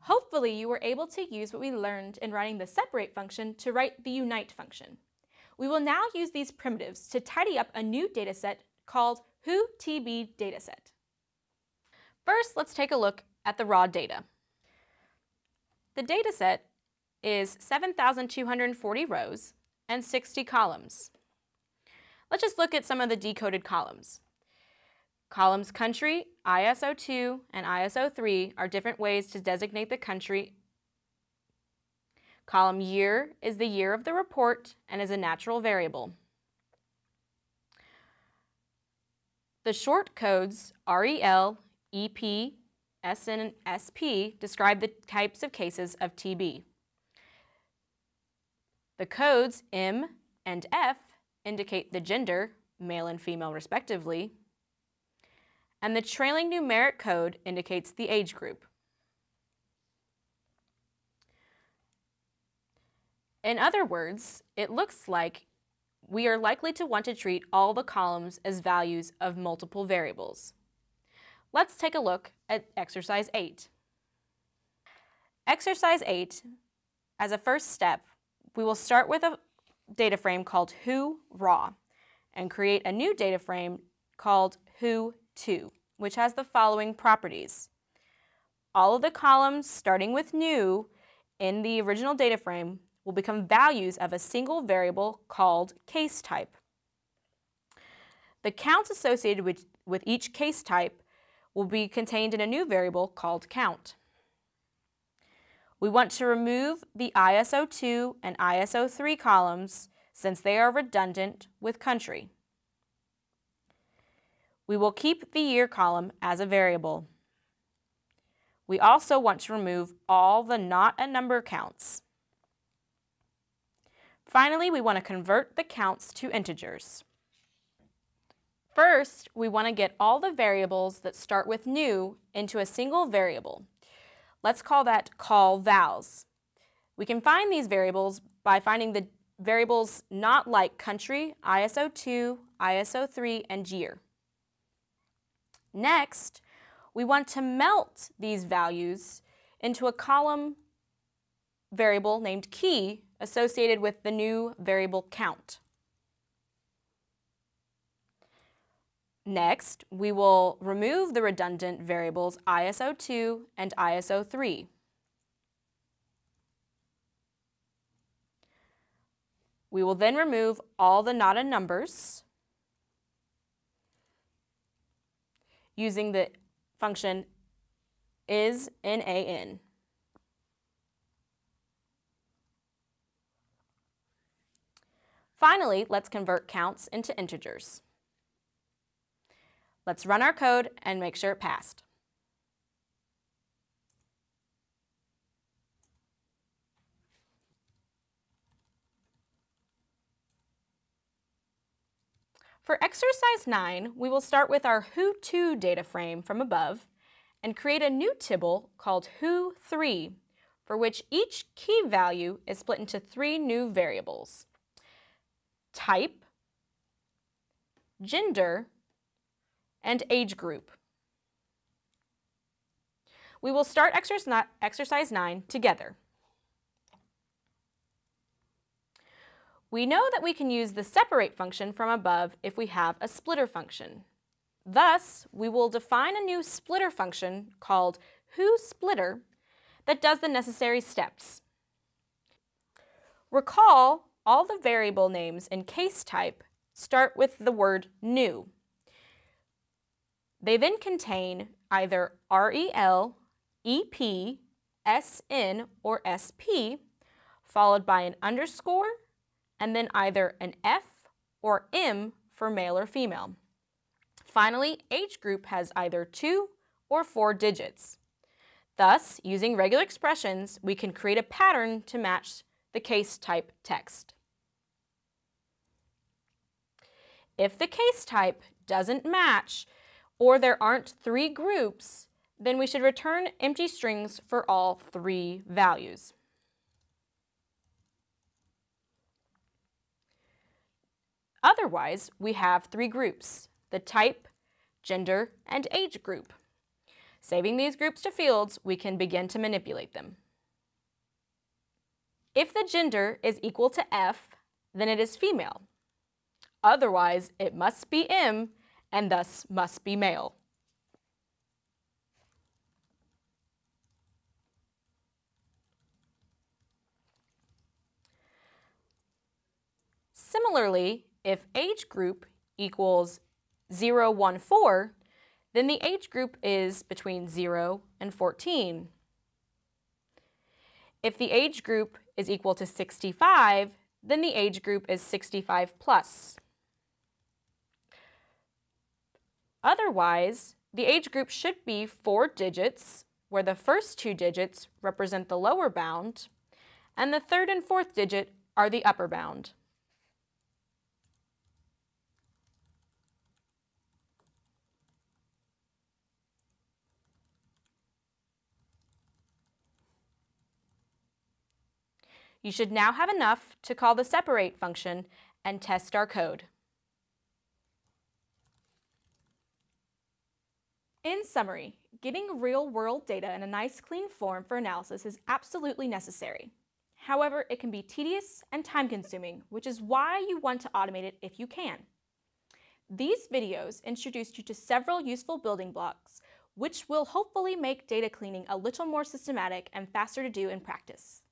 Hopefully you were able to use what we learned in writing the separate function to write the unite function. We will now use these primitives to tidy up a new dataset called who_tb dataset. First, let's take a look at the raw data. The dataset is 7,240 rows and 60 columns. Let's just look at some of the decoded columns. Columns country, ISO2, and ISO3 are different ways to designate the country. Column year is the year of the report and is a natural variable. The short codes REL, EP, SN, and SP describe the types of cases of TB. The codes M and F indicate the gender, male and female respectively, and the trailing numeric code indicates the age group. In other words, it looks like we are likely to want to treat all the columns as values of multiple variables. Let's take a look at exercise 8. Exercise 8, as a first step, we will start with a data frame called who raw and create a new data frame called who2, which has the following properties. All of the columns starting with new in the original data frame will become values of a single variable called case type. The counts associated with each case type will be contained in a new variable called count. We want to remove the ISO2 and ISO3 columns since they are redundant with country. We will keep the year column as a variable. We also want to remove all the not a number counts. Finally, we want to convert the counts to integers. First, we want to get all the variables that start with new into a single variable. Let's call that call vals. We can find these variables by finding the variables not like country, ISO2, ISO3, and year. Next, we want to melt these values into a column variable named key associated with the new variable count. Next, we will remove the redundant variables ISO2 and ISO3. We will then remove all the not a numbers using the function isNaN. Finally, let's convert counts into integers. Let's run our code and make sure it passed. For exercise 9, we will start with our who2 data frame from above and create a new tibble called who3, for which each key value is split into 3 new variables: type, gender, and age group. We will start exercise 9 together. We know that we can use the separate function from above if we have a splitter function. Thus, we will define a new splitter function called whoSplitter that does the necessary steps. Recall, all the variable names in case type start with the word new. They then contain either REL, EP, SN, or SP, followed by an underscore, and then either an F or M for male or female. Finally, age group has either 2 or 4 digits. Thus, using regular expressions, we can create a pattern to match the case type text. If the case type doesn't match, or there aren't 3 groups, then we should return empty strings for all 3 values. Otherwise, we have 3 groups: the type, gender, and age group. Saving these groups to fields, we can begin to manipulate them. If the gender is equal to F, then it is female. Otherwise, it must be M and thus must be male. Similarly, if age group equals 014, then the age group is between 0 and 14. If the age group is equal to 65, then the age group is 65 plus. Otherwise, the age group should be 4 digits, where the first 2 digits represent the lower bound, and the third and fourth digit are the upper bound. You should now have enough to call the separate function and test our code. In summary, getting real-world data in a nice, clean form for analysis is absolutely necessary. However, it can be tedious and time-consuming, which is why you want to automate it if you can. These videos introduced you to several useful building blocks, which will hopefully make data cleaning a little more systematic and faster to do in practice.